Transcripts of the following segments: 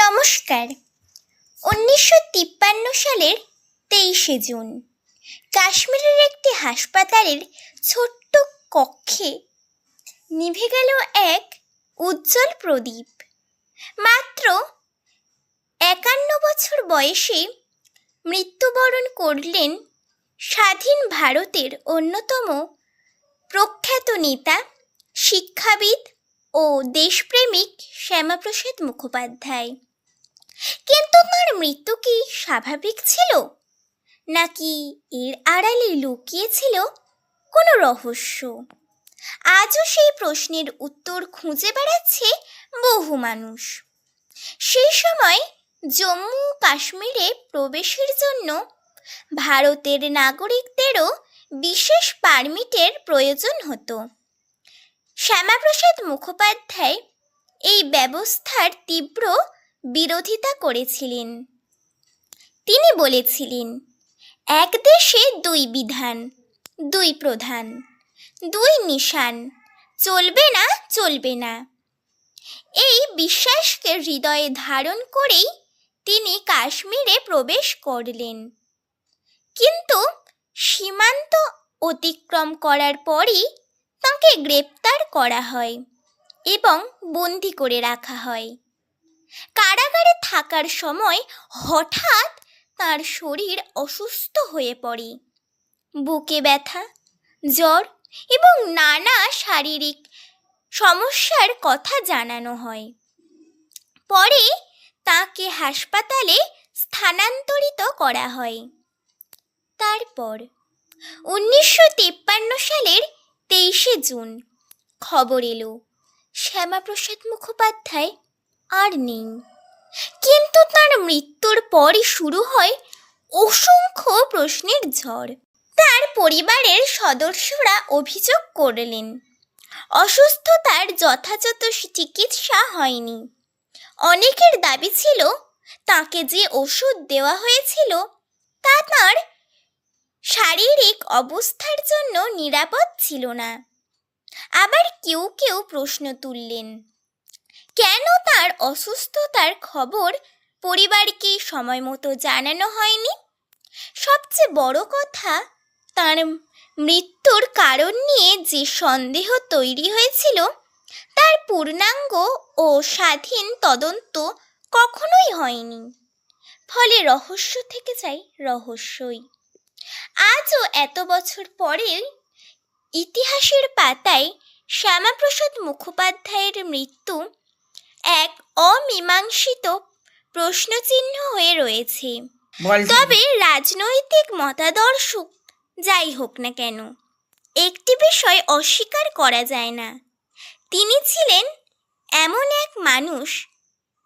নমস্কার। 1953 সালের 23শে জুন কাশ্মীরের একটি হাসপাতালের ছোট্ট কক্ষে নিভে গেল এক উজ্জ্বল প্রদীপ। মাত্র 51 বছর বয়সে মৃত্যুবরণ করলেন স্বাধীন ভারতের অন্যতম প্রখ্যাত নেতা, শিক্ষাবিদ ও দেশপ্রেমিক শ্যামাপ্রসাদ মুখোপাধ্যায়। কিন্তু তাঁর মৃত্যু কি স্বাভাবিক ছিল, নাকি এর আড়ালে লুকিয়ে ছিল কোনো রহস্য? আজও সেই প্রশ্নের উত্তর খুঁজে বেড়াচ্ছে বহু মানুষ। সেই সময় জম্মু ও কাশ্মীরে প্রবেশের জন্য ভারতের নাগরিকদেরও বিশেষ পারমিটের প্রয়োজন হতো। শ্যামাপ্রসাদ মুখোপাধ্যায় এই ব্যবস্থার তীব্র বিরোধিতা করেছিলেন। তিনি বলেছিলেন, এক দেশে দুই বিধান, দুই প্রধান, দুই নিশান, চলবে না চলবে না। এই বিশ্বাসকে হৃদয়ে ধারণ করেই তিনি কাশ্মীরে প্রবেশ করলেন। কিন্তু সীমান্ত অতিক্রম করার পরই তাঁকে গ্রেপ্তার করা হয় এবং বন্দি করে রাখা হয়। কারাগারে থাকার সময় হঠাৎ তাঁর শরীর অসুস্থ হয়ে পড়ে। বুকে ব্যথা, জ্বর এবং নানা শারীরিক সমস্যার কথা জানানো হয়। পরে তাঁকে হাসপাতালে স্থানান্তরিত করা হয়। তারপর 1953 সালের 23শে জুন খবর এলো, শ্যামাপ্রসাদ মুখোপাধ্যায় আর নেই। কিন্তু তার মৃত্যুর পরই শুরু হয় অসংখ্য প্রশ্নের ঝড়। তার পরিবারের সদস্যরা অভিযোগ করলেন, অসুস্থতার যথাযথ চিকিৎসা হয়নি। অনেকের দাবি ছিল, তাকে যে ওষুধ দেওয়া হয়েছিল তা তাঁর শারীরিক অবস্থার জন্য নিরাপদ ছিল না। আবার কেউ কেউ প্রশ্ন তুললেন, কেন তার অসুস্থতার খবর পরিবারকে সময় মতো জানানো হয়নি? সবচেয়ে বড় কথা, তার মৃত্যুর কারণ নিয়ে যে সন্দেহ তৈরি হয়েছিল তার পূর্ণাঙ্গ ও স্বাধীন তদন্ত কখনোই হয়নি। ফলে রহস্য থেকে যায় রহস্যই। আজও এত বছর পরেও ইতিহাসের পাতায় শ্যামাপ্রসাদ মুখোপাধ্যায়ের মৃত্যু এক অমীমাংসিত প্রশ্নচিহ্ন হয়ে রয়েছে। তবে রাজনৈতিক মতাদর্শ যাই হোক না কেন, একটি বিষয় অস্বীকার করা যায় না, তিনি ছিলেন এমন এক মানুষ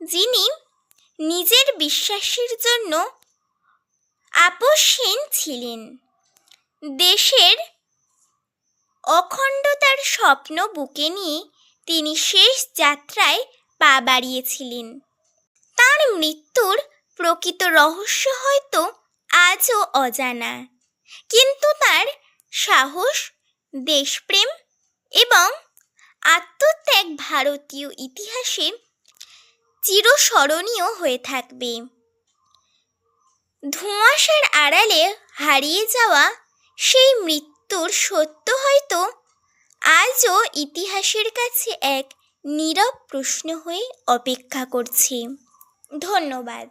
যিনি নিজের বিশ্বাসের জন্য আপোষহীন ছিলেন। দেশের অখণ্ডতার স্বপ্ন বুকে নিয়ে তিনি শেষ যাত্রায় পা বাড়িয়েছিলেন। তার মৃত্যুর প্রকৃত রহস্য হয়তো আজও অজানা, কিন্তু তার সাহস, দেশপ্রেম এবং আত্মত্যাগ ভারতীয় ইতিহাসে চিরস্মরণীয় হয়ে থাকবে। ধোঁয়াশার আড়ালে হারিয়ে যাওয়া সেই মৃত্যুর সত্য হয়তো আজও ইতিহাসের কাছে এক নীরব প্রশ্ন হয়ে অপেক্ষা করছে। ধন্যবাদ।